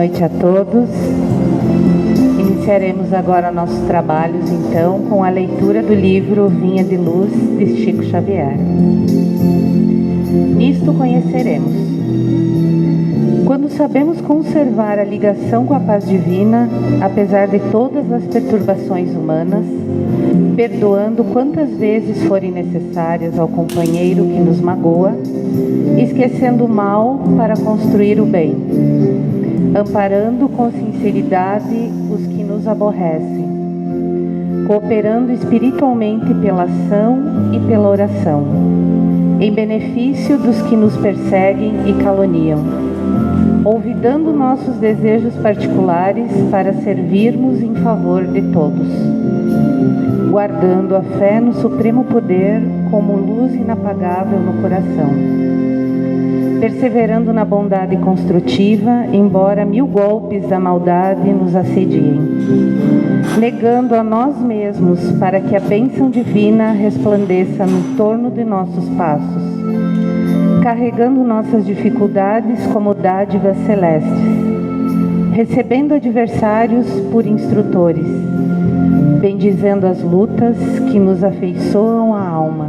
noite a todos. Iniciaremos agora nossos trabalhos, então, com a leitura do livro Vinha de Luz, de Chico Xavier. Nisto conheceremos. Quando sabemos conservar a ligação com a paz divina, apesar de todas as perturbações humanas, perdoando quantas vezes forem necessárias ao companheiro que nos magoa, esquecendo o mal para construir o bem, amparando com sinceridade os que nos aborrecem, cooperando espiritualmente pela ação e pela oração, em benefício dos que nos perseguem e caluniam, olvidando nossos desejos particulares para servirmos em favor de todos, guardando a fé no Supremo Poder como luz inapagável no coração, perseverando na bondade construtiva, embora 1000 golpes da maldade nos assediem, negando a nós mesmos para que a bênção divina resplandeça no torno de nossos passos, carregando nossas dificuldades como dádivas celestes, recebendo adversários por instrutores, bendizendo as lutas que nos afeiçoam a alma,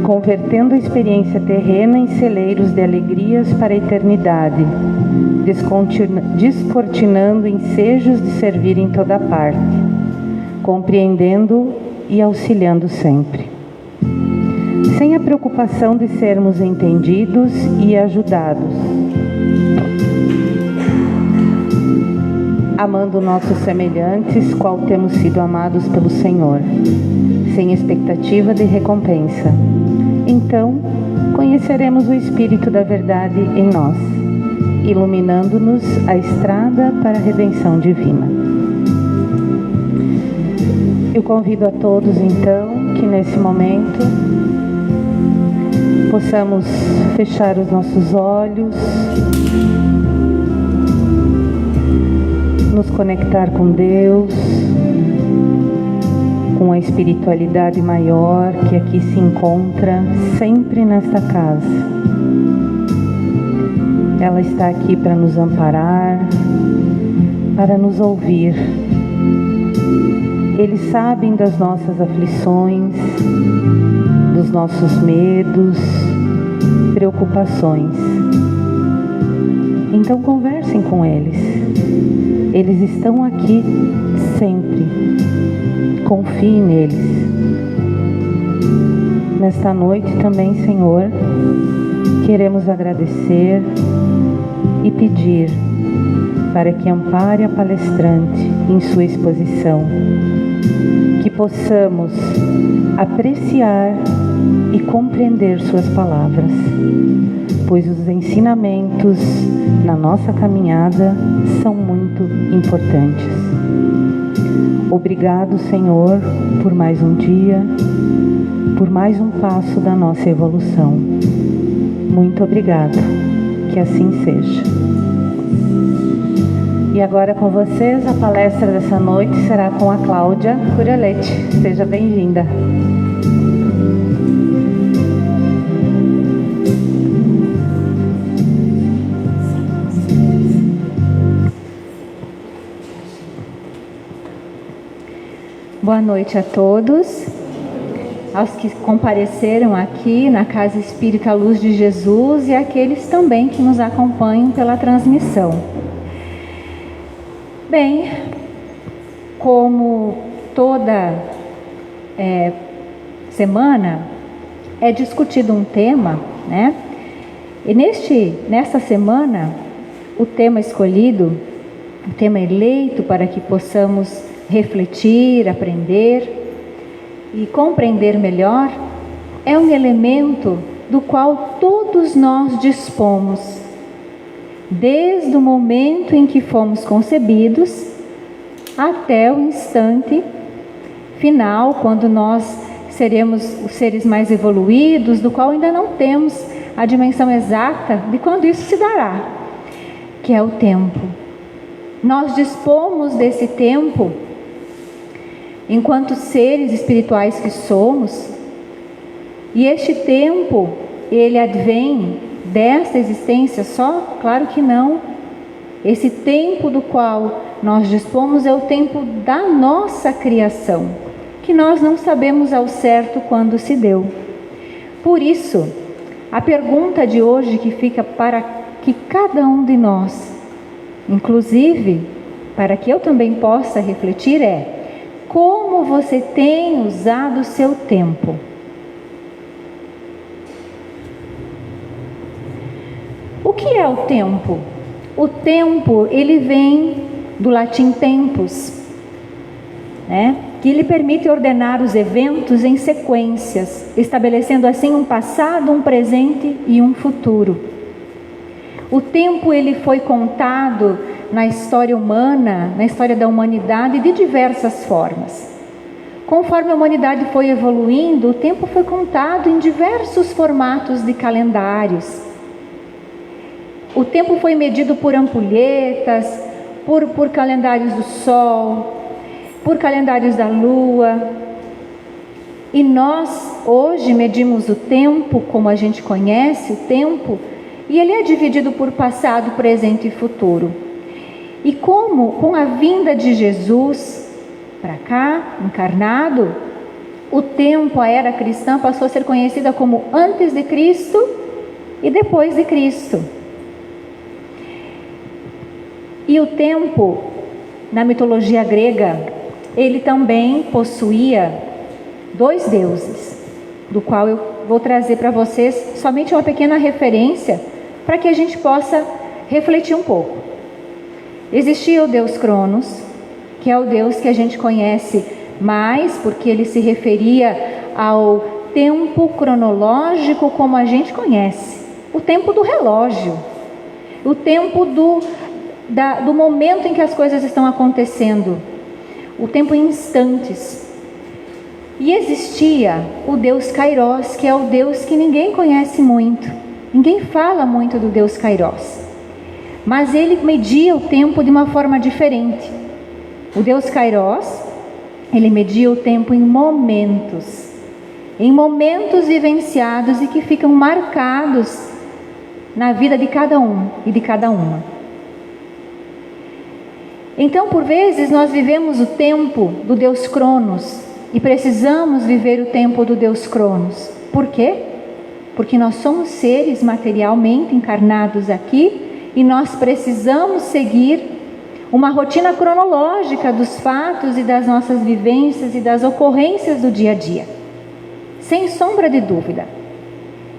convertendo a experiência terrena em celeiros de alegrias para a eternidade, descortinando ensejos de servir em toda parte, compreendendo e auxiliando sempre, sem a preocupação de sermos entendidos e ajudados, amando nossos semelhantes, qual temos sido amados pelo Senhor, sem expectativa de recompensa. Então, conheceremos o Espírito da verdade em nós, iluminando-nos a estrada para a redenção divina. Eu convido a todos, então, que nesse momento possamos fechar os nossos olhos, nos conectar com Deus, com a espiritualidade maior que aqui se encontra sempre nesta casa. Ela está aqui para nos amparar, para nos ouvir. Eles sabem das nossas aflições, dos nossos medos, preocupações. Então conversem com eles. Eles estão aqui sempre. Confie neles. Nesta noite também, Senhor, queremos agradecer e pedir para que ampare a palestrante em sua exposição, que possamos apreciar e compreender suas palavras, pois os ensinamentos na nossa caminhada são muito importantes. Obrigado, Senhor, por mais um dia, por mais um passo da nossa evolução. Muito obrigado, que assim seja. E agora com vocês, a palestra dessa noite será com a Cláudia Curiolete. Seja bem-vinda. Boa noite a todos, aos que compareceram aqui na Casa Espírita Luz de Jesus e aqueles também que nos acompanham pela transmissão. Bem, como toda semana é discutido um tema, né? E nesta semana, o tema escolhido, o tema eleito para que possamos refletir, aprender e compreender melhor, é um elemento do qual todos nós dispomos, desde o momento em que fomos concebidos até o instante final, quando nós seremos os seres mais evoluídos, do qual ainda não temos a dimensão exata de quando isso se dará, que é o tempo. Nós dispomos desse tempo enquanto seres espirituais que somos, e este tempo, ele advém desta existência só? Claro que não. Esse tempo do qual nós dispomos é o tempo da nossa criação, que nós não sabemos ao certo quando se deu. Por isso, a pergunta de hoje que fica para que cada um de nós, inclusive para que eu também possa refletir, é: como você tem usado o seu tempo? O que é o tempo? O tempo, ele vem do latim tempus, né? Que lhe permite ordenar os eventos em sequências, estabelecendo assim um passado, um presente e um futuro. O tempo, ele foi contado na história humana, na história da humanidade, de diversas formas. Conforme a humanidade foi evoluindo, o tempo foi contado em diversos formatos de calendários. O tempo foi medido por ampulhetas, por calendários do sol, por calendários da lua. E nós hoje medimos o tempo como a gente conhece o tempo, e ele é dividido por passado, presente e futuro. E como com a vinda de Jesus para cá, encarnado, o tempo, a era cristã, passou a ser conhecida como antes de Cristo e depois de Cristo. E o tempo, na mitologia grega, ele também possuía dois deuses, do qual eu vou trazer para vocês somente uma pequena referência, para que a gente possa refletir um pouco. Existia o deus Cronos, que é o deus que a gente conhece mais, porque ele se referia ao tempo cronológico como a gente conhece, o tempo do relógio, o tempo do momento em que as coisas estão acontecendo, o tempo em instantes. E existia o deus Kairos, que é o deus que ninguém conhece muito, ninguém fala muito do deus Kairos, mas ele media o tempo de uma forma diferente. O deus Kairos, ele media o tempo em momentos vivenciados e que ficam marcados na vida de cada um e de cada uma. Então, por vezes, nós vivemos o tempo do deus Cronos e precisamos viver o tempo do deus Cronos. Por quê? Porque nós somos seres materialmente encarnados aqui e nós precisamos seguir uma rotina cronológica dos fatos e das nossas vivências e das ocorrências do dia a dia, sem sombra de dúvida.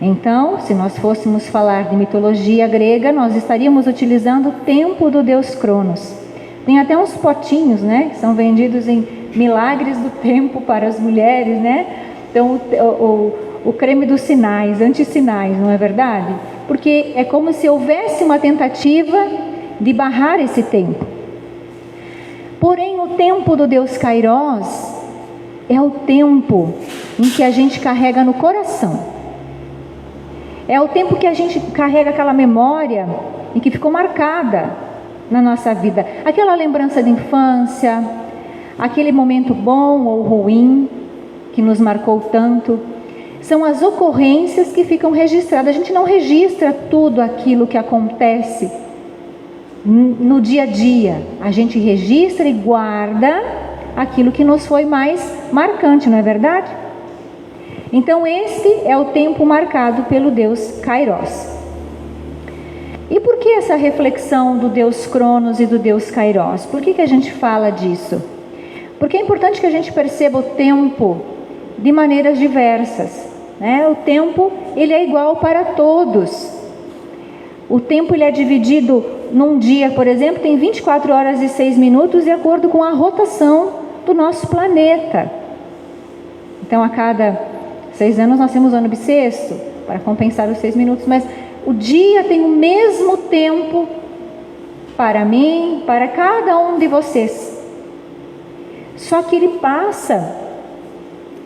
Então, se nós fôssemos falar de mitologia grega, nós estaríamos utilizando o tempo do deus Cronos. Tem até uns potinhos, né, que são vendidos em milagres do tempo para as mulheres, né? Então, o creme dos sinais, antissinais, não é verdade? Porque é como se houvesse uma tentativa de barrar esse tempo. Porém, o tempo do deus Kairos é o tempo em que a gente carrega no coração. É o tempo que a gente carrega aquela memória e que ficou marcada na nossa vida. Aquela lembrança de infância, aquele momento bom ou ruim que nos marcou tanto. São as ocorrências que ficam registradas. A gente não registra tudo aquilo que acontece no dia a dia. A gente registra e guarda aquilo que nos foi mais marcante, não é verdade? Então esse é o tempo marcado pelo deus Kairos. E por que essa reflexão do deus Cronos e do deus Kairos? Por que a gente fala disso? Porque é importante que a gente perceba o tempo de maneiras diversas, né? O tempo, ele é igual para todos. O tempo, ele é dividido num dia, por exemplo, tem 24 horas e 6 minutos de acordo com a rotação do nosso planeta. Então, a cada 6 anos nós temos o ano bissexto, para compensar os 6 minutos, mas o dia tem o mesmo tempo para mim, para cada um de vocês. Só que ele passa.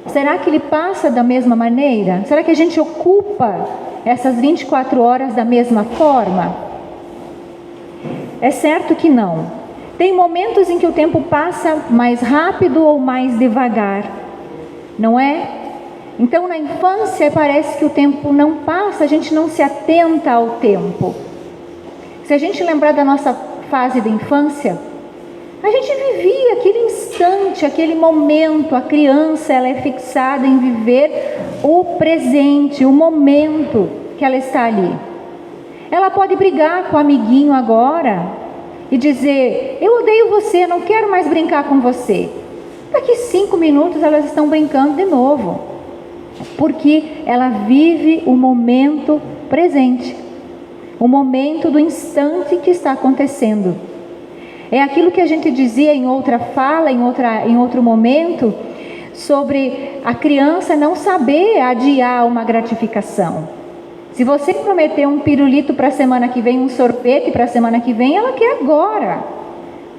Será que ele passa da mesma maneira? Será que a gente ocupa essas 24 horas da mesma forma? É certo que não. Tem momentos em que o tempo passa mais rápido ou mais devagar, não é? Então, na infância, parece que o tempo não passa, a gente não se atenta ao tempo. Se a gente lembrar da nossa fase da infância, a gente vivia aquele instante, aquele momento. A criança, ela é fixada em viver o presente, o momento que ela está ali. Ela pode brigar com o amiguinho agora e dizer: eu odeio você, não quero mais brincar com você. Daqui 5 minutos elas estão brincando de novo, porque ela vive o momento presente, o momento do instante que está acontecendo. É aquilo que a gente dizia em outra fala, em outro momento, sobre a criança não saber adiar uma gratificação. Se você prometer um pirulito para a semana que vem, um sorvete para a semana que vem, ela quer agora,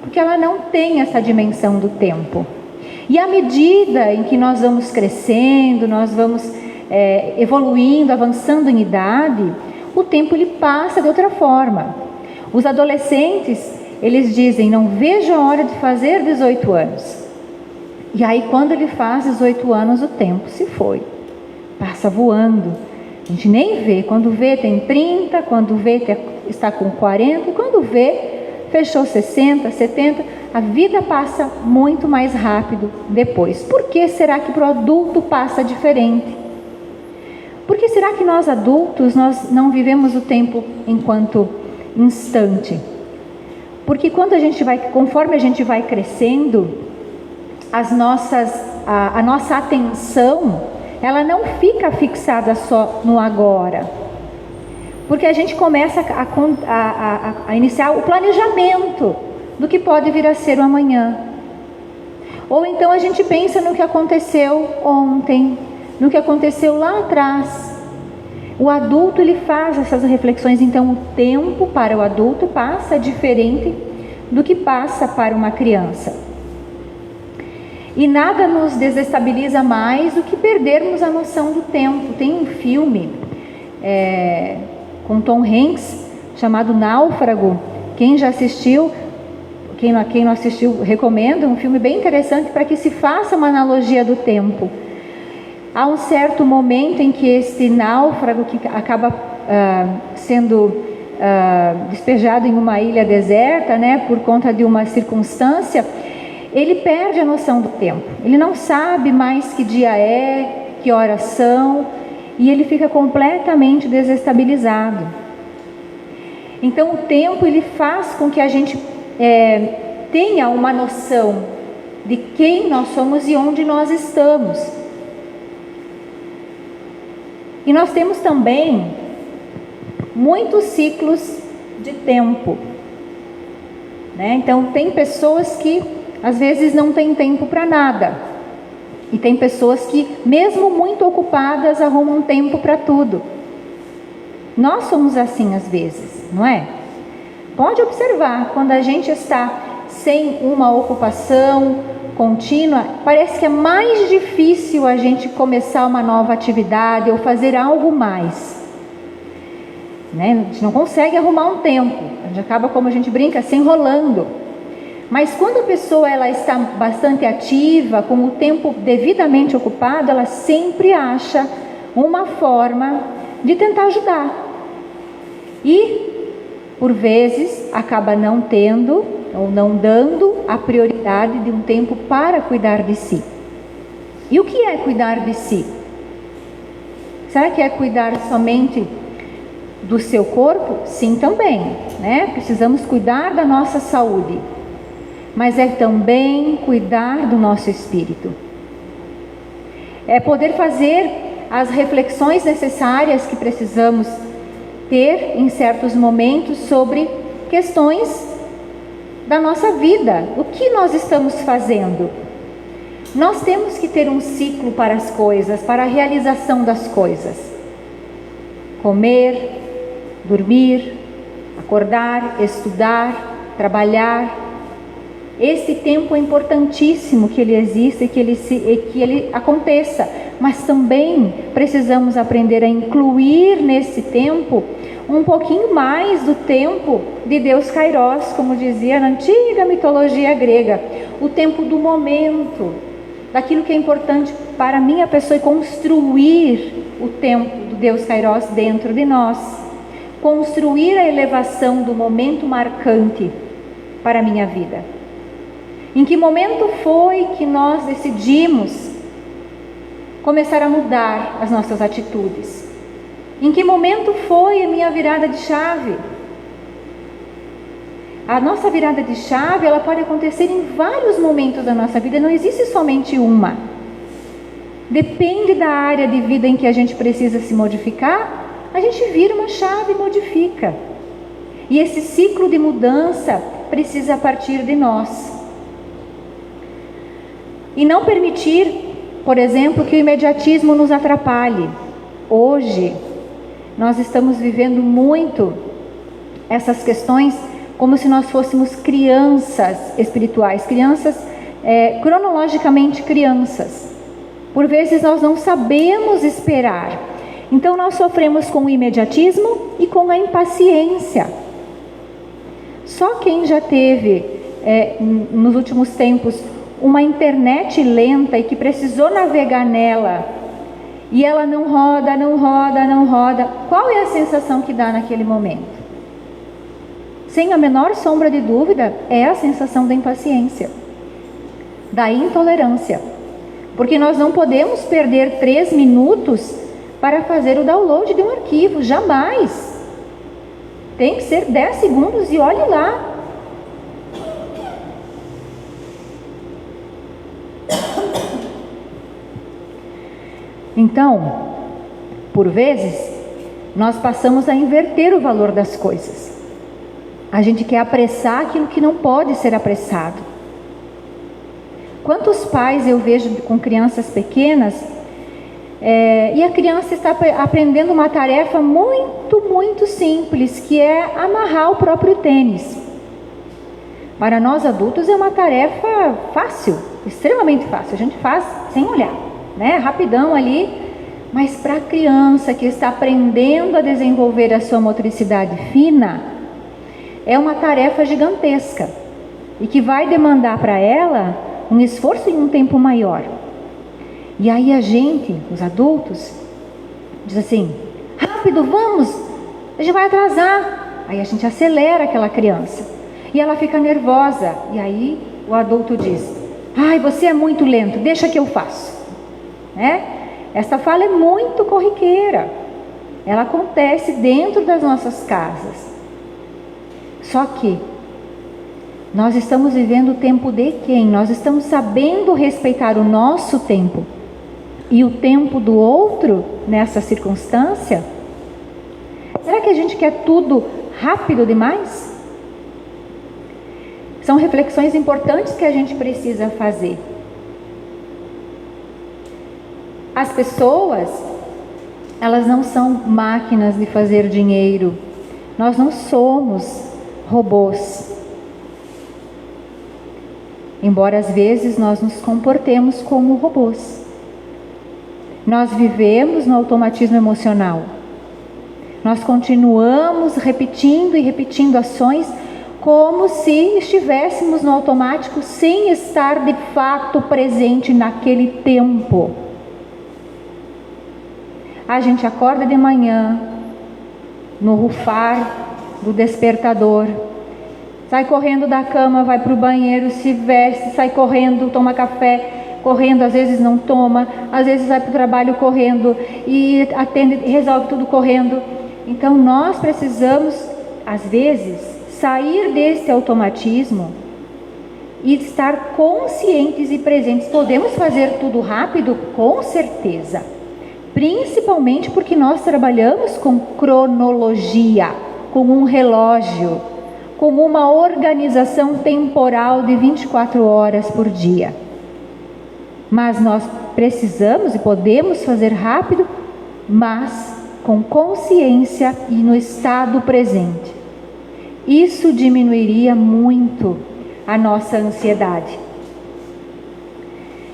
porque ela não tem essa dimensão do tempo. E à medida em que nós vamos crescendo, nós vamos evoluindo, avançando em idade, o tempo ele passa de outra forma. Os adolescentes, eles dizem: não vejo a hora de fazer 18 anos. E aí quando ele faz 18 anos, o tempo se foi, passa voando. A gente nem vê, quando vê tem 30, quando vê está com 40, e quando vê fechou 60, 70, a vida passa muito mais rápido depois. Por que será que para o adulto passa diferente? Por que será que nós adultos, nós não vivemos o tempo enquanto instante? Porque conforme a gente vai crescendo, a nossa atenção, ela não fica fixada só no agora. Porque a gente começa a iniciar o planejamento do que pode vir a ser o amanhã. Ou então a gente pensa no que aconteceu ontem, no que aconteceu lá atrás. O adulto, ele faz essas reflexões. Então o tempo para o adulto passa diferente do que passa para uma criança. E nada nos desestabiliza mais do que perdermos a noção do tempo. Tem um filme com Tom Hanks chamado Náufrago. Quem já assistiu, quem não assistiu, recomendo. Um filme bem interessante para que se faça uma analogia do tempo. Há um certo momento em que este náufrago, que acaba sendo despejado em uma ilha deserta, por conta de uma circunstância, ele perde a noção do tempo. Ele não sabe mais que dia é, que horas são, e ele fica completamente desestabilizado. Então o tempo, ele faz com que a gente tenha uma noção de quem nós somos e onde nós estamos. E nós temos também muitos ciclos de tempo, Então tem pessoas que às vezes não têm tempo para nada, e tem pessoas que, mesmo muito ocupadas, arrumam tempo para tudo. Nós somos assim às vezes, não é? Pode observar, quando a gente está sem uma ocupação contínua, parece que é mais difícil a gente começar uma nova atividade ou fazer algo mais. A gente não consegue arrumar um tempo, a gente acaba, como a gente brinca, se enrolando. Mas quando a pessoa ela está bastante ativa, com o tempo devidamente ocupado, ela sempre acha uma forma de tentar ajudar. E, por vezes, acaba não tendo ou não dando a prioridade de um tempo para cuidar de si. E o que é cuidar de si? Será que é cuidar somente do seu corpo? Sim, também, Precisamos cuidar da nossa saúde, mas é também cuidar do nosso espírito. É poder fazer as reflexões necessárias que precisamos ter em certos momentos sobre questões da nossa vida. O que nós estamos fazendo? Nós temos que ter um ciclo para as coisas, para a realização das coisas. Comer, dormir, acordar, estudar, trabalhar. Esse tempo é importantíssimo que ele exista e que ele aconteça, mas também precisamos aprender a incluir nesse tempo um pouquinho mais do tempo de Deus Kairos, como dizia na antiga mitologia grega, o tempo do momento, daquilo que é importante para a minha pessoa e construir o tempo do Deus Kairos dentro de nós. Construir a elevação do momento marcante para a minha vida. Em que momento foi que nós decidimos começar a mudar as nossas atitudes? Em que momento foi a minha virada de chave? A nossa virada de chave, ela pode acontecer em vários momentos da nossa vida, não existe somente uma. Depende da área de vida em que a gente precisa se modificar, a gente vira uma chave e modifica. E esse ciclo de mudança precisa partir de nós. E não permitir, por exemplo, que o imediatismo nos atrapalhe. Hoje, nós estamos vivendo muito essas questões como se nós fôssemos crianças espirituais, cronologicamente crianças. Por vezes nós não sabemos esperar. Então nós sofremos com o imediatismo e com a impaciência. Só quem já teve, nos últimos tempos, uma internet lenta e que precisou navegar nela, e ela não roda, qual é a sensação que dá naquele momento? Sem a menor sombra de dúvida, é a sensação da impaciência, da intolerância. Porque nós não podemos perder 3 minutos para fazer o download de um arquivo, jamais. Tem que ser 10 segundos e olhe lá. Então, por vezes, nós passamos a inverter o valor das coisas. A gente quer apressar aquilo que não pode ser apressado. Quantos pais eu vejo com crianças pequenas, e a criança está aprendendo uma tarefa muito simples, que é amarrar o próprio tênis. Para nós adultos é uma tarefa fácil, extremamente fácil, a gente faz sem olhar, né? Rapidão ali, mas para a criança que está aprendendo a desenvolver a sua motricidade fina, é uma tarefa gigantesca e que vai demandar para ela um esforço em um tempo maior. E aí a gente, os adultos, diz assim: rápido, vamos, a gente vai atrasar. Aí a gente acelera aquela criança e ela fica nervosa. E aí o adulto diz: ai, você é muito lento, deixa que eu faço. Essa fala é muito corriqueira. Ela acontece dentro das nossas casas. Só que nós estamos vivendo o tempo de quem? Nós estamos sabendo respeitar o nosso tempo e o tempo do outro nessa circunstância? Será que a gente quer tudo rápido demais? São reflexões importantes que a gente precisa fazer. As pessoas, elas não são máquinas de fazer dinheiro. Nós não somos robôs. Embora às vezes nós nos comportemos como robôs. Nós vivemos no automatismo emocional. Nós continuamos repetindo e repetindo ações como se estivéssemos no automático sem estar de fato presente naquele tempo. A gente acorda de manhã, no rufar do despertador, sai correndo da cama, vai para o banheiro, se veste, sai correndo, toma café, correndo, às vezes não toma, às vezes vai para o trabalho correndo e atende, resolve tudo correndo. Então nós precisamos, às vezes, sair desse automatismo e estar conscientes e presentes. Podemos fazer tudo rápido? Com certeza. Principalmente porque nós trabalhamos com cronologia, com um relógio, com uma organização temporal de 24 horas por dia. Mas nós precisamos e podemos fazer rápido, mas com consciência e no estado presente. Isso diminuiria muito a nossa ansiedade.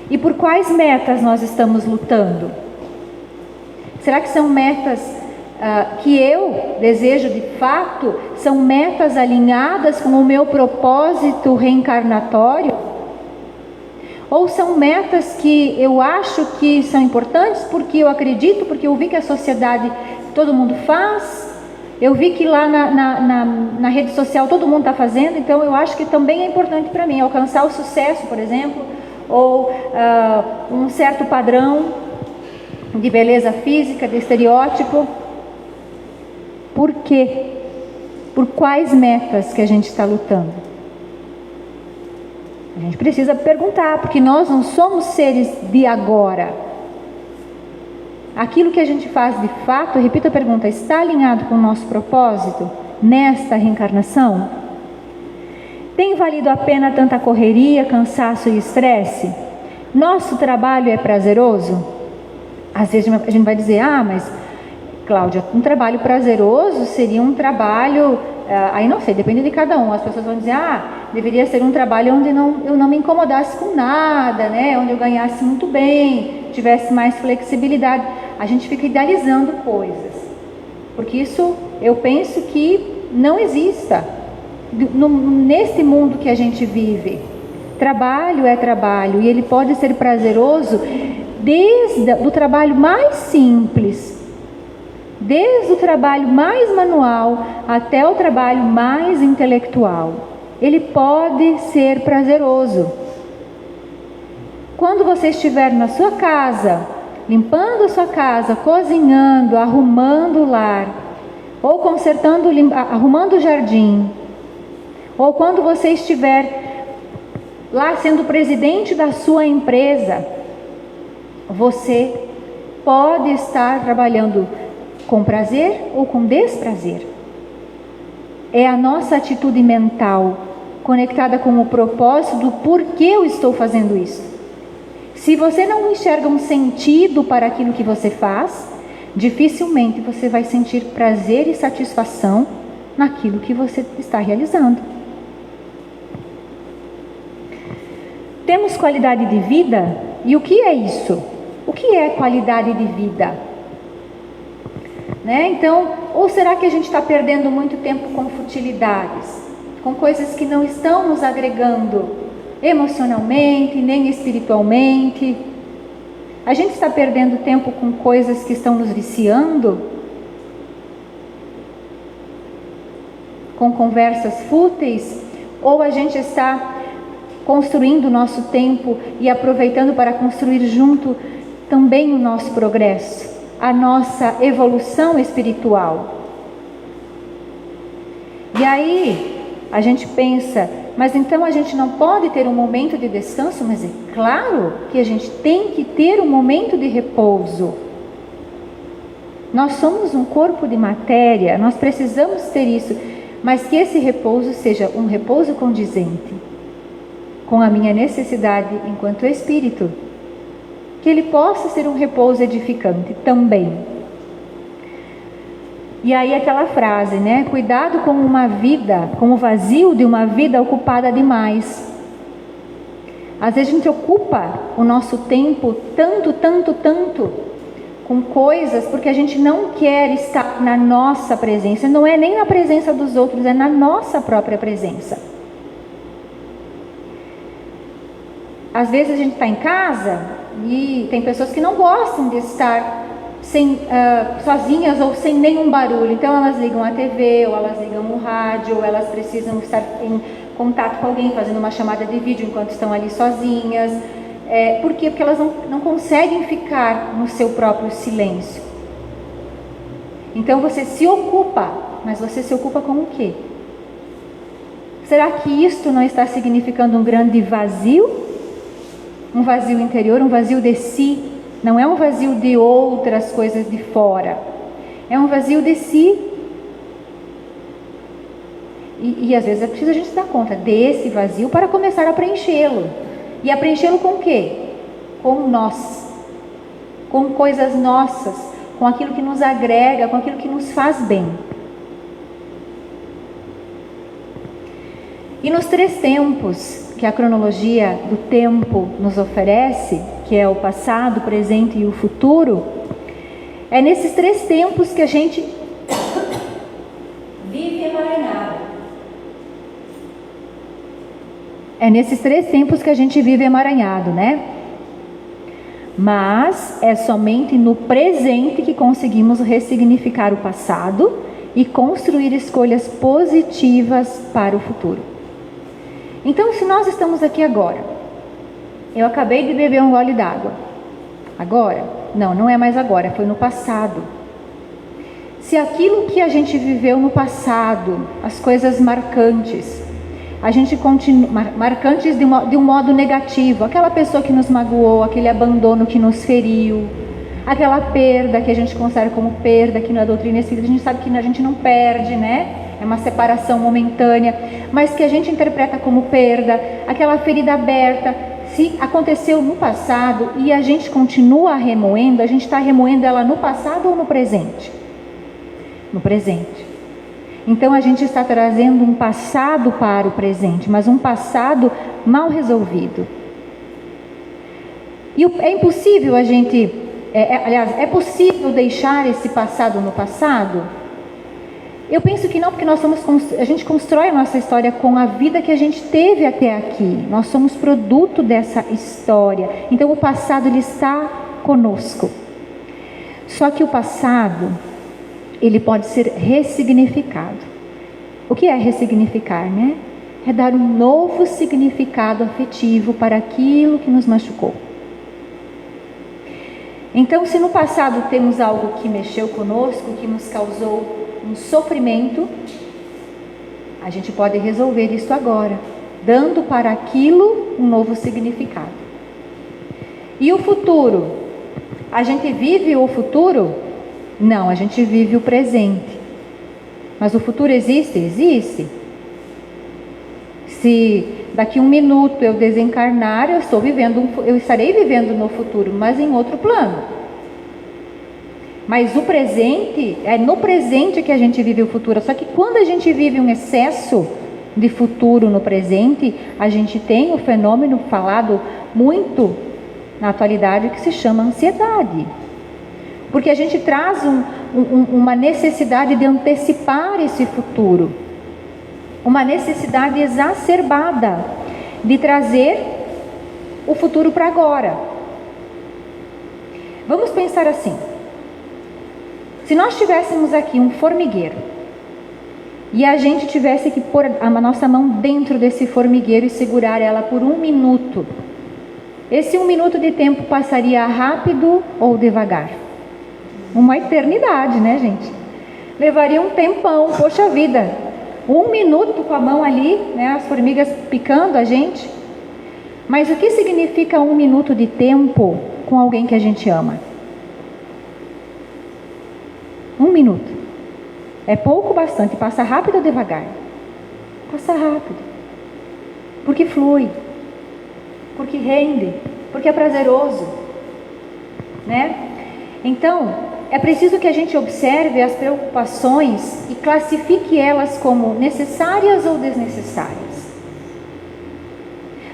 E por quais metas nós estamos lutando? Será que são metas que eu desejo de fato? São metas alinhadas com o meu propósito reencarnatório? Ou são metas que eu acho que são importantes porque eu acredito, porque eu vi que a sociedade, todo mundo faz, eu vi que lá na rede social todo mundo está fazendo, então eu acho que também é importante para mim alcançar o sucesso, por exemplo, ou um certo padrão de beleza física, de estereótipo. Por quê? Por quais metas que a gente está lutando? A gente precisa perguntar, porque nós não somos seres de agora. Aquilo que a gente faz de fato, repito a pergunta, está alinhado com o nosso propósito nesta reencarnação? Tem valido a pena tanta correria, cansaço e estresse? Nosso trabalho é prazeroso? Às vezes a gente vai dizer, mas Cláudia, um trabalho prazeroso seria um trabalho, aí não sei, depende de cada um. As pessoas vão dizer, deveria ser um trabalho onde eu não me incomodasse com nada, né? Onde eu ganhasse muito bem, tivesse mais flexibilidade. A gente fica idealizando coisas, porque isso eu penso que não exista nesse mundo que a gente vive. Trabalho é trabalho e ele pode ser prazeroso desde o trabalho mais simples, desde o trabalho mais manual até o trabalho mais intelectual. Ele pode ser prazeroso. Quando você estiver na sua casa, limpando a sua casa, cozinhando, arrumando o lar, ou consertando, arrumando o jardim, ou quando você estiver lá sendo presidente da sua empresa, você pode estar trabalhando com prazer ou com desprazer. É a nossa atitude mental conectada com o propósito do porquê eu estou fazendo isso. Se você não enxerga um sentido para aquilo que você faz, dificilmente você vai sentir prazer e satisfação naquilo que você está realizando. Temos qualidade de vida? E o que é isso? O que é qualidade de vida? Então, ou será que a gente está perdendo muito tempo com futilidades, com coisas que não estão nos agregando emocionalmente, nem espiritualmente? A gente está perdendo tempo com coisas que estão nos viciando? Com conversas fúteis? Ou a gente está construindo o nosso tempo e aproveitando para construir junto também o nosso progresso, a nossa evolução espiritual? E aí a gente pensa, mas então a gente não pode ter um momento de descanso? Mas é claro que a gente tem que ter um momento de repouso. Nós somos um corpo de matéria, nós precisamos ter isso, mas que esse repouso seja um repouso condizente com a minha necessidade enquanto espírito, que ele possa ser um repouso edificante também. E aí aquela frase, cuidado com uma vida, com o vazio de uma vida ocupada demais. Às vezes a gente ocupa o nosso tempo tanto com coisas, porque a gente não quer estar na nossa presença. Não é nem na presença dos outros, é na nossa própria presença. Às vezes a gente está em casa e tem pessoas que não gostam de estar sozinhas ou sem nenhum barulho. Então elas ligam a TV, ou elas ligam o rádio, ou elas precisam estar em contato com alguém, fazendo uma chamada de vídeo enquanto estão ali sozinhas. Por quê? Porque elas não conseguem ficar no seu próprio silêncio. Então você se ocupa, mas você se ocupa com o quê? Será que isto não está significando um grande vazio? Um vazio interior, um vazio de si. Não é um vazio de outras coisas de fora. É um vazio de si. E às vezes é preciso a gente se dar conta desse vazio para começar a preenchê-lo. E a preenchê-lo com o quê? Com nós. Com coisas nossas. Com aquilo que nos agrega, com aquilo que nos faz bem. E nos 3 tempos que a cronologia do tempo nos oferece, que é o passado, o presente e o futuro, é nesses 3 tempos que a gente vive emaranhado. É nesses 3 tempos que a gente vive emaranhado, né? Mas é somente no presente que conseguimos ressignificar o passado e construir escolhas positivas para o futuro. Então, se nós estamos aqui agora, eu acabei de beber um gole d'água. Agora? Não é mais agora, foi no passado. Se aquilo que a gente viveu no passado, as coisas marcantes, a gente continua marcantes de um modo negativo, aquela pessoa que nos magoou, aquele abandono que nos feriu, aquela perda que a gente considera como perda, que na doutrina espírita a gente sabe que a gente não perde, né? É uma separação momentânea, mas que a gente interpreta como perda, aquela ferida aberta, se aconteceu no passado e a gente continua remoendo, a gente está remoendo ela no passado ou no presente? No presente. Então a gente está trazendo um passado para o presente, mas um passado mal resolvido. E é impossível a gente, aliás, é possível deixar esse passado no passado? Eu penso que não, porque a gente constrói a nossa história com a vida que a gente teve até aqui. Nós somos produto dessa história. Então o passado ele está conosco. Só que o passado ele pode ser ressignificado. O que é ressignificar, né? É dar um novo significado afetivo para aquilo que nos machucou. Então, se no passado temos algo que mexeu conosco, que nos causou um sofrimento, a gente pode resolver isso agora, dando para aquilo um novo significado. E o futuro? A gente vive o futuro? Não, a gente vive o presente. Mas o futuro existe? Existe. Se daqui 1 minuto eu desencarnar, eu estarei vivendo no futuro, mas em outro plano. Mas o presente, é no presente que a gente vive o futuro. Só que quando a gente vive um excesso de futuro no presente, a gente tem o fenômeno falado muito na atualidade que se chama ansiedade. Porque a gente traz uma necessidade de antecipar esse futuro. Uma necessidade exacerbada de trazer o futuro para agora. Vamos pensar assim. Se nós tivéssemos aqui um formigueiro e a gente tivesse que pôr a nossa mão dentro desse formigueiro e segurar ela por 1 minuto, esse 1 minuto de tempo passaria rápido ou devagar? Uma eternidade, né, gente? Levaria um tempão, poxa vida. 1 minuto com a mão ali, né, as formigas picando a gente. Mas o que significa 1 minuto de tempo com alguém que a gente ama? 1 minuto. É pouco ou bastante? Passa rápido ou devagar? Passa rápido. Porque flui. Porque rende. Porque é prazeroso. Né? Então, é preciso que a gente observe as preocupações e classifique elas como necessárias ou desnecessárias.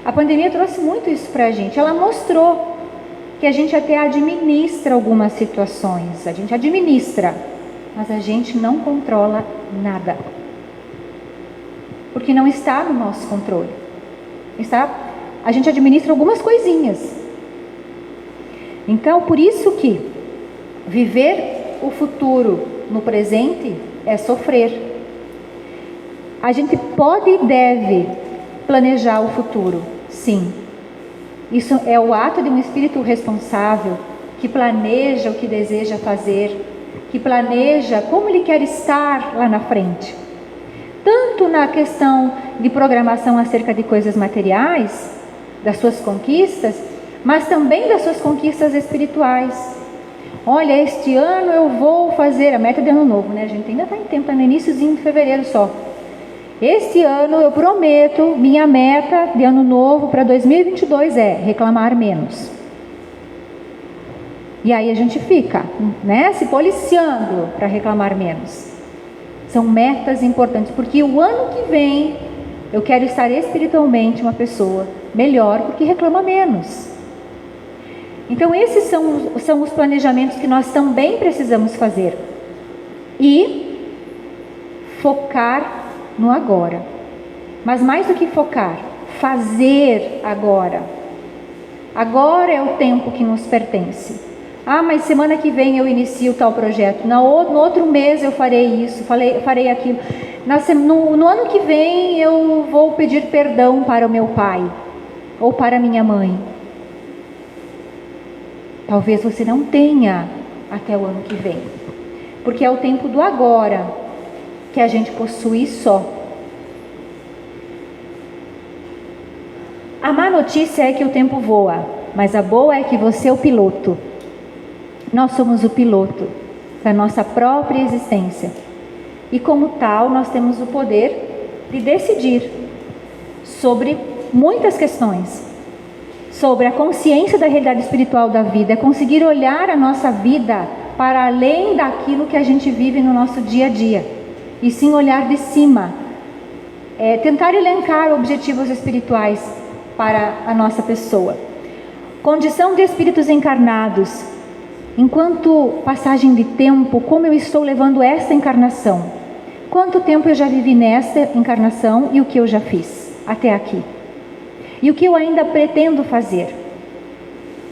A pandemia trouxe muito isso para a gente. Ela mostrou que a gente até administra algumas situações. A gente administra, mas a gente não controla nada. Porque não está no nosso controle. A gente administra algumas coisinhas. Então, por isso que viver o futuro no presente é sofrer. A gente pode e deve planejar o futuro, sim. Isso é o ato de um espírito responsável que planeja o que deseja fazer, que planeja como ele quer estar lá na frente. Tanto na questão de programação acerca de coisas materiais, das suas conquistas, mas também das suas conquistas espirituais. Olha, este ano eu vou fazer a meta de ano novo, né? A gente ainda está em tempo, está no iníciozinho de fevereiro só. Este ano eu prometo, minha meta de ano novo para 2022 é reclamar menos. E aí a gente fica, né, se policiando para reclamar menos. São metas importantes, porque o ano que vem eu quero estar espiritualmente uma pessoa melhor, porque reclama menos. Então esses são os planejamentos que nós também precisamos fazer. E focar no agora. Mas mais do que focar, fazer agora. Agora é o tempo que nos pertence. Ah, mas semana que vem eu inicio tal projeto. No outro mês eu farei isso, farei aquilo. No ano que vem eu vou pedir perdão para o meu pai ou para a minha mãe. Talvez você não tenha até o ano que vem, porque é o tempo do agora que a gente possui só. A má notícia é que o tempo voa, mas a boa é que você é o piloto. Nós somos o piloto da nossa própria existência. E como tal, nós temos o poder de decidir sobre muitas questões. Sobre a consciência da realidade espiritual da vida. É conseguir olhar a nossa vida para além daquilo que a gente vive no nosso dia a dia. E sim olhar de cima. Tentar elencar objetivos espirituais para a nossa pessoa. Condição de espíritos encarnados. Enquanto passagem de tempo, como eu estou levando esta encarnação? Quanto tempo eu já vivi nesta encarnação e o que eu já fiz até aqui? E o que eu ainda pretendo fazer?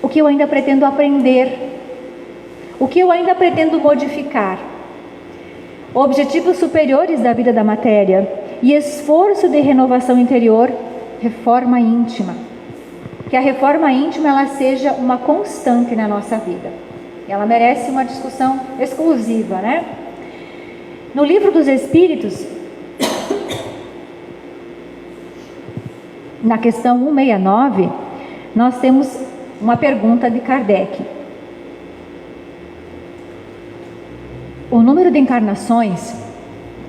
O que eu ainda pretendo aprender? O que eu ainda pretendo modificar? Objetivos superiores da vida da matéria e esforço de renovação interior, reforma íntima. Que a reforma íntima ela seja uma constante na nossa vida. Ela merece uma discussão exclusiva, né? No Livro dos Espíritos, na questão 169, nós temos uma pergunta de Kardec. O número de encarnações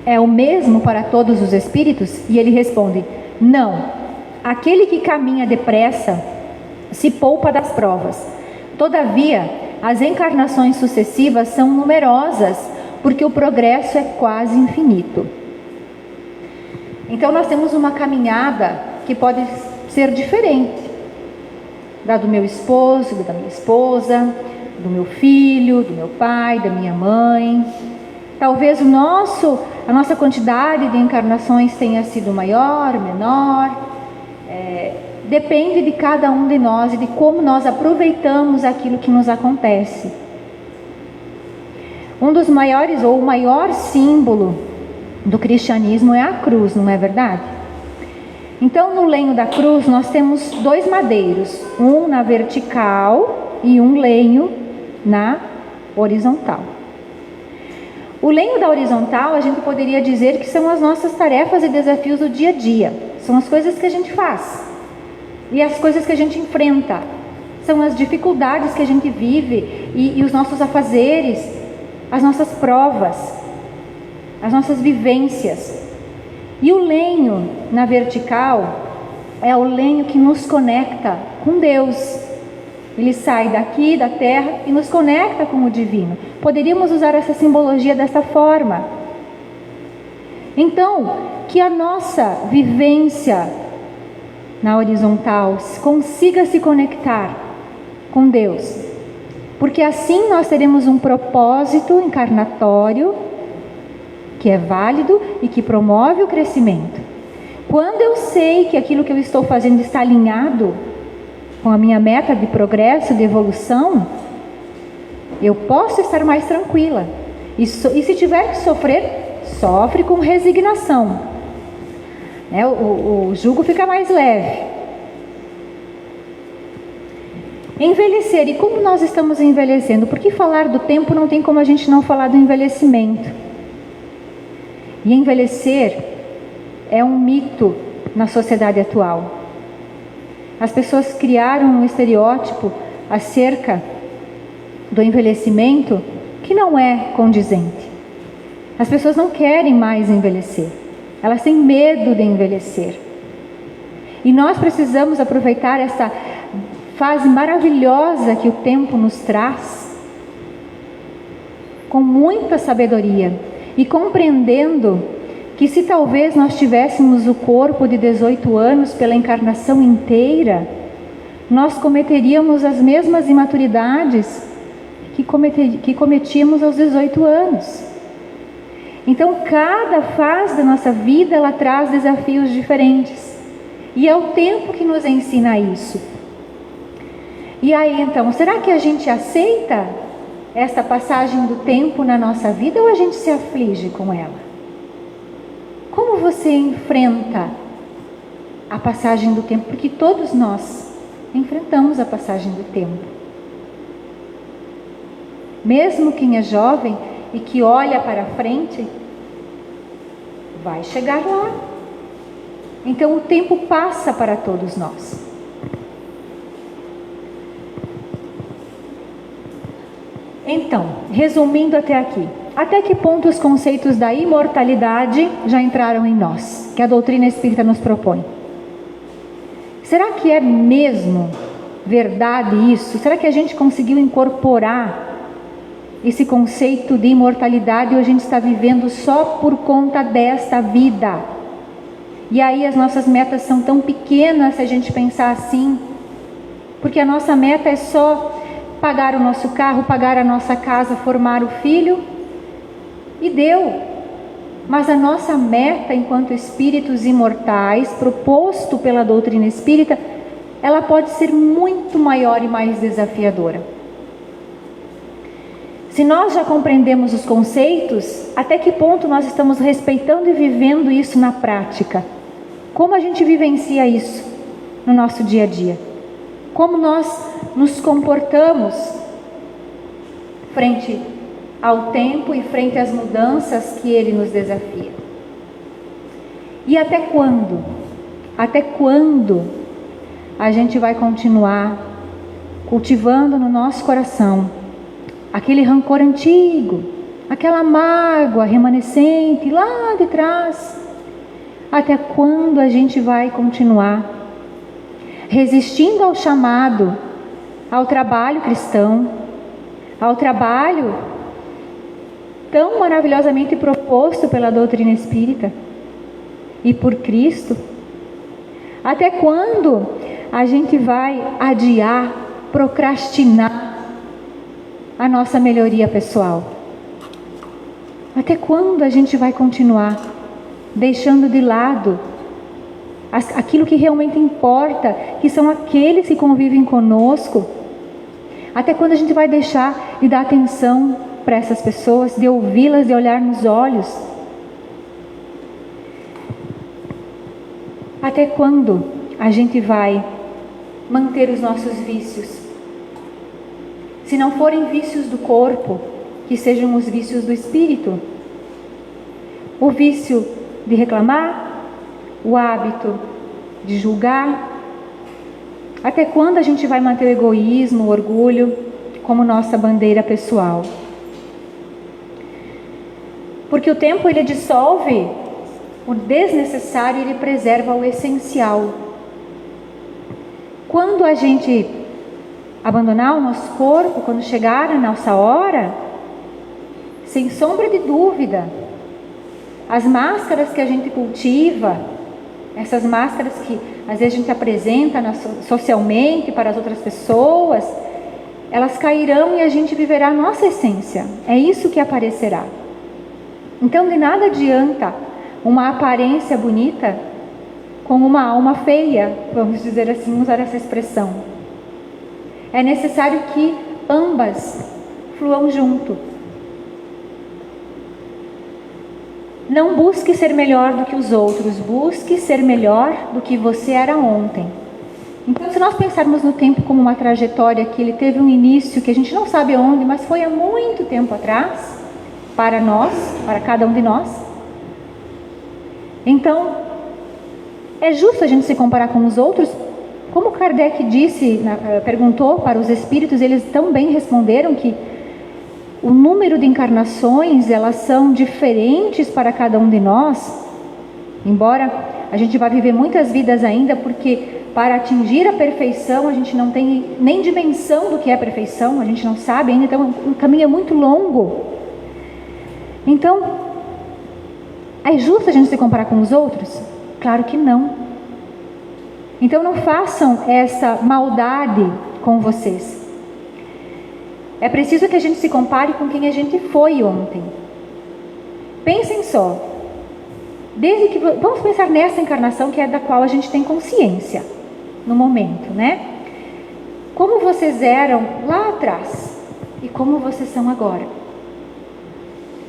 é o mesmo para todos os espíritos? E ele responde, não. Aquele que caminha depressa se poupa das provas. Todavia, as encarnações sucessivas são numerosas, porque o progresso é quase infinito. Então nós temos uma caminhada que pode ser diferente da do meu esposo, da minha esposa, do meu filho, do meu pai, da minha mãe. Talvez a nossa quantidade de encarnações tenha sido maior, menor. Depende de cada um de nós e de como nós aproveitamos aquilo que nos acontece. Um dos maiores, ou o maior símbolo do cristianismo é a cruz, não é verdade? Então, no lenho da cruz, nós temos dois madeiros, um na vertical e um lenho na horizontal. O lenho da horizontal, a gente poderia dizer que são as nossas tarefas e desafios do dia a dia. São as coisas que a gente faz e as coisas que a gente enfrenta. São as dificuldades que a gente vive e os nossos afazeres, as nossas provas, as nossas vivências. E o lenho na vertical é o lenho que nos conecta com Deus. Ele sai daqui, da terra, e nos conecta com o divino. Poderíamos usar essa simbologia dessa forma. Então, que a nossa vivência na horizontal consiga se conectar com Deus. Porque assim nós teremos um propósito encarnatório que é válido e que promove o crescimento. Quando eu sei que aquilo que eu estou fazendo está alinhado com a minha meta de progresso, de evolução, eu posso estar mais tranquila. E se tiver que sofrer, sofre com resignação. O jugo fica mais leve. Envelhecer. E como nós estamos envelhecendo? Porque falar do tempo não tem como a gente não falar do envelhecimento. E envelhecer é um mito na sociedade atual. As pessoas criaram um estereótipo acerca do envelhecimento que não é condizente. As pessoas não querem mais envelhecer. Elas têm medo de envelhecer. E nós precisamos aproveitar essa fase maravilhosa que o tempo nos traz com muita sabedoria e compreendendo que se talvez nós tivéssemos o corpo de 18 anos pela encarnação inteira, nós cometeríamos as mesmas imaturidades que cometíamos aos 18 anos. Então, cada fase da nossa vida, ela traz desafios diferentes. E é o tempo que nos ensina isso. E aí então, será que a gente aceita esta passagem do tempo na nossa vida ou a gente se aflige com ela? Como você enfrenta a passagem do tempo? Porque todos nós enfrentamos a passagem do tempo. Mesmo quem é jovem e que olha para frente, vai chegar lá. Então o tempo passa para todos nós. Então, resumindo até aqui, até que ponto os conceitos da imortalidade já entraram em nós, que a doutrina espírita nos propõe? Será que é mesmo verdade isso? Será que a gente conseguiu incorporar esse conceito de imortalidade ou a gente está vivendo só por conta desta vida? E aí as nossas metas são tão pequenas se a gente pensar assim, porque a nossa meta é só pagar o nosso carro, pagar a nossa casa, formar o filho, e deu. Mas a nossa meta enquanto espíritos imortais, proposto pela doutrina espírita, ela pode ser muito maior e mais desafiadora. Se nós já compreendemos os conceitos, até que ponto nós estamos respeitando e vivendo isso na prática? Como a gente vivencia isso no nosso dia a dia? Como nós nos comportamos frente ao tempo e frente às mudanças que ele nos desafia? E até quando? Até quando a gente vai continuar cultivando no nosso coração aquele rancor antigo, aquela mágoa remanescente lá de trás? Até quando a gente vai continuar resistindo ao chamado, ao trabalho cristão, ao trabalho tão maravilhosamente proposto pela doutrina espírita e por Cristo? Até quando a gente vai adiar, procrastinar a nossa melhoria pessoal? Até quando a gente vai continuar deixando de lado aquilo que realmente importa, que são aqueles que convivem conosco? Até quando a gente vai deixar de dar atenção para essas pessoas, de ouvi-las, de olhar nos olhos? Até quando a gente vai manter os nossos vícios? Se não forem vícios do corpo, que sejam os vícios do espírito. O vício de reclamar, o hábito de julgar. Até quando a gente vai manter o egoísmo, o orgulho como nossa bandeira pessoal? Porque o tempo ele dissolve o desnecessário e ele preserva o essencial. Quando a gente abandonar o nosso corpo, quando chegar a nossa hora, sem sombra de dúvida, as máscaras que a gente cultiva, essas máscaras que às vezes a gente apresenta socialmente para as outras pessoas, elas cairão e a gente viverá a nossa essência. É isso que aparecerá. Então de nada adianta uma aparência bonita com uma alma feia, vamos dizer assim, usar essa expressão. É necessário que ambas fluam junto. Não busque ser melhor do que os outros, busque ser melhor do que você era ontem. Então, se nós pensarmos no tempo como uma trajetória que ele teve um início que a gente não sabe onde, mas foi há muito tempo atrás, para nós, para cada um de nós. Então, é justo a gente se comparar com os outros? Como Kardec perguntou para os espíritos, eles também responderam que o número de encarnações, elas são diferentes para cada um de nós, embora a gente vá viver muitas vidas ainda, porque para atingir a perfeição, a gente não tem nem dimensão do que é a perfeição, a gente não sabe ainda, então o caminho é muito longo. Então, é justo a gente se comparar com os outros? Claro que não. Então não façam essa maldade com vocês. É preciso que a gente se compare com quem a gente foi ontem. Pensem só. desde que vamos pensar nessa encarnação que é da qual a gente tem consciência no momento, né? Como vocês eram lá atrás e como vocês são agora.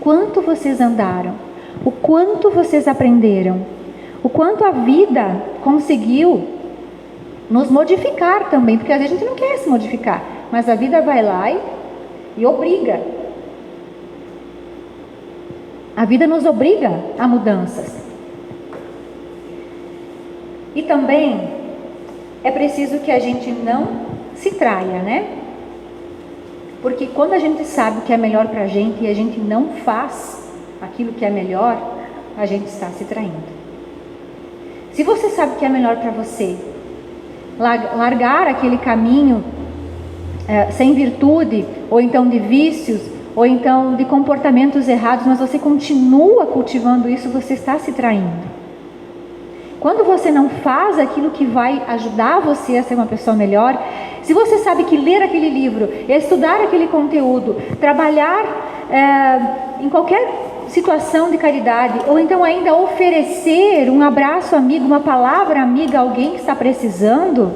Quanto vocês andaram, o quanto vocês aprenderam, o quanto a vida conseguiu nos modificar também, porque às vezes a gente não quer se modificar, mas a vida vai lá e obriga. A vida nos obriga a mudanças. E também é preciso que a gente não se traia, né? Porque quando a gente sabe o que é melhor pra gente e a gente não faz aquilo que é melhor, a gente está se traindo. Se você sabe o que é melhor para você, largar aquele caminho sem virtude, ou então de vícios, ou então de comportamentos errados, mas você continua cultivando isso, você está se traindo. Quando você não faz aquilo que vai ajudar você a ser uma pessoa melhor, se você sabe que ler aquele livro, estudar aquele conteúdo, trabalhar em qualquer situação de caridade, ou então ainda oferecer um abraço amigo, uma palavra amiga a alguém que está precisando,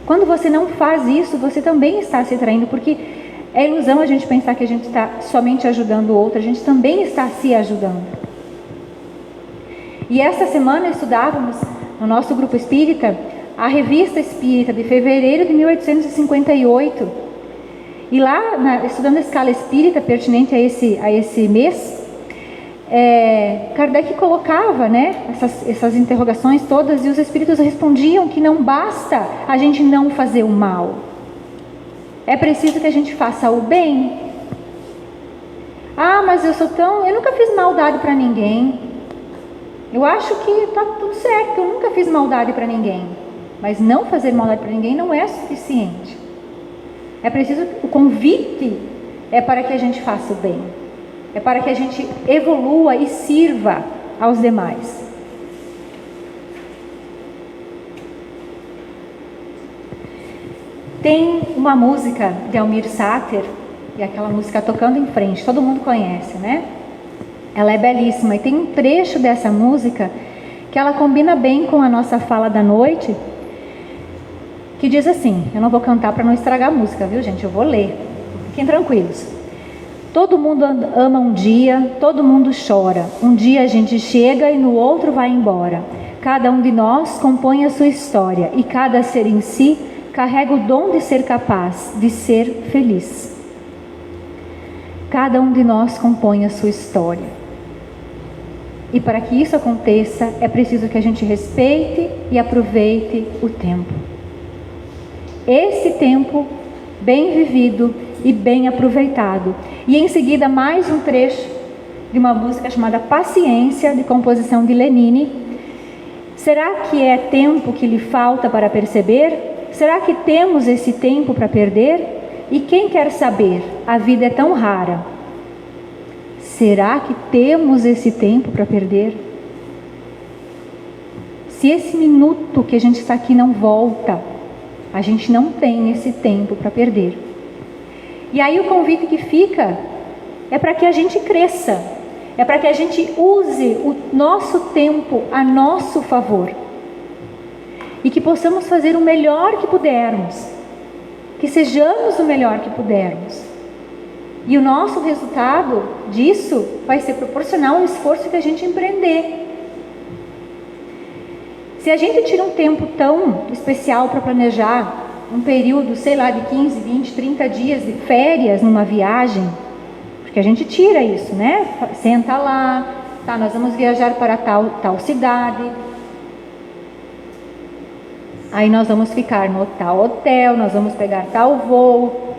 quando você não faz isso, você também está se traindo, porque é ilusão a gente pensar que a gente está somente ajudando o outro, a gente também está se ajudando. E essa semana estudávamos no nosso grupo espírita a Revista Espírita de fevereiro de 1858. E lá, estudando a escala espírita pertinente a esse mês, Kardec colocava, né, essas interrogações todas, e os espíritos respondiam que não basta a gente não fazer o mal. É preciso que a gente faça o bem. Ah, mas eu nunca fiz maldade para ninguém. Eu acho que está tudo certo, eu nunca fiz maldade para ninguém. Mas não fazer maldade para ninguém não é suficiente. É preciso, o convite é para que a gente faça o bem. É para que a gente evolua e sirva aos demais. Tem uma música de Almir Sater, e aquela música Tocando em Frente, todo mundo conhece, né? Ela é belíssima e tem um trecho dessa música que ela combina bem com a nossa fala da noite, que diz assim, eu não vou cantar para não estragar a música, viu gente? Eu vou ler, fiquem tranquilos. Todo mundo ama um dia, todo mundo chora. Um dia a gente chega e no outro vai embora. Cada um de nós compõe a sua história e cada ser em si carrega o dom de ser capaz de ser feliz. Cada um de nós compõe a sua história. E para que isso aconteça, é preciso que a gente respeite e aproveite o tempo. Esse tempo bem vivido e bem aproveitado. E em seguida mais um trecho de uma música chamada Paciência, de composição de Lenine. Será que é tempo que lhe falta para perceber? Será que temos esse tempo para perder? E quem quer saber? A vida é tão rara. Será que temos esse tempo para perder? Se esse minuto que a gente está aqui não volta, a gente não tem esse tempo para perder. E aí o convite que fica é para que a gente cresça, é para que a gente use o nosso tempo a nosso favor. E que possamos fazer o melhor que pudermos, que sejamos o melhor que pudermos. E o nosso resultado disso vai ser proporcional ao esforço que a gente empreender. Se a gente tira um tempo tão especial para planejar um período, sei lá, de 15, 20, 30 dias de férias numa viagem, porque a gente tira isso, né? Senta lá, tá, nós vamos viajar para tal cidade. Aí nós vamos ficar no tal hotel, nós vamos pegar tal voo.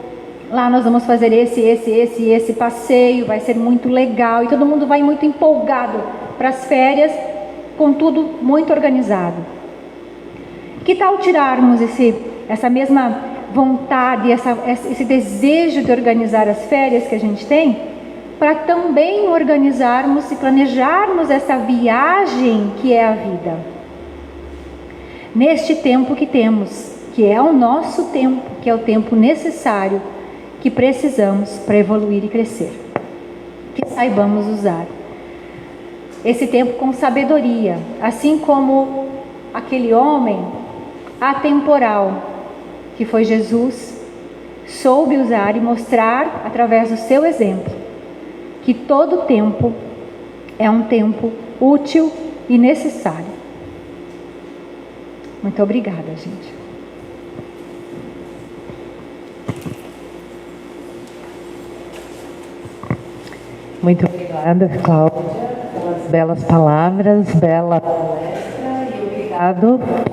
Lá nós vamos fazer esse passeio, vai ser muito legal. E todo mundo vai muito empolgado para as férias, com tudo muito organizado. Que tal tirarmos essa mesma vontade, esse desejo de organizar as férias que a gente tem, para também organizarmos e planejarmos essa viagem que é a vida. Neste tempo que temos, que é o nosso tempo, que é o tempo necessário, que precisamos para evoluir e crescer. Que saibamos usar. esse tempo com sabedoria, assim como aquele homem atemporal que foi Jesus, soube usar e mostrar através do seu exemplo que todo tempo é um tempo útil e necessário. Muito obrigada, gente. Muito obrigada, Cláudia, pelas belas palavras, bela palestra, e obrigado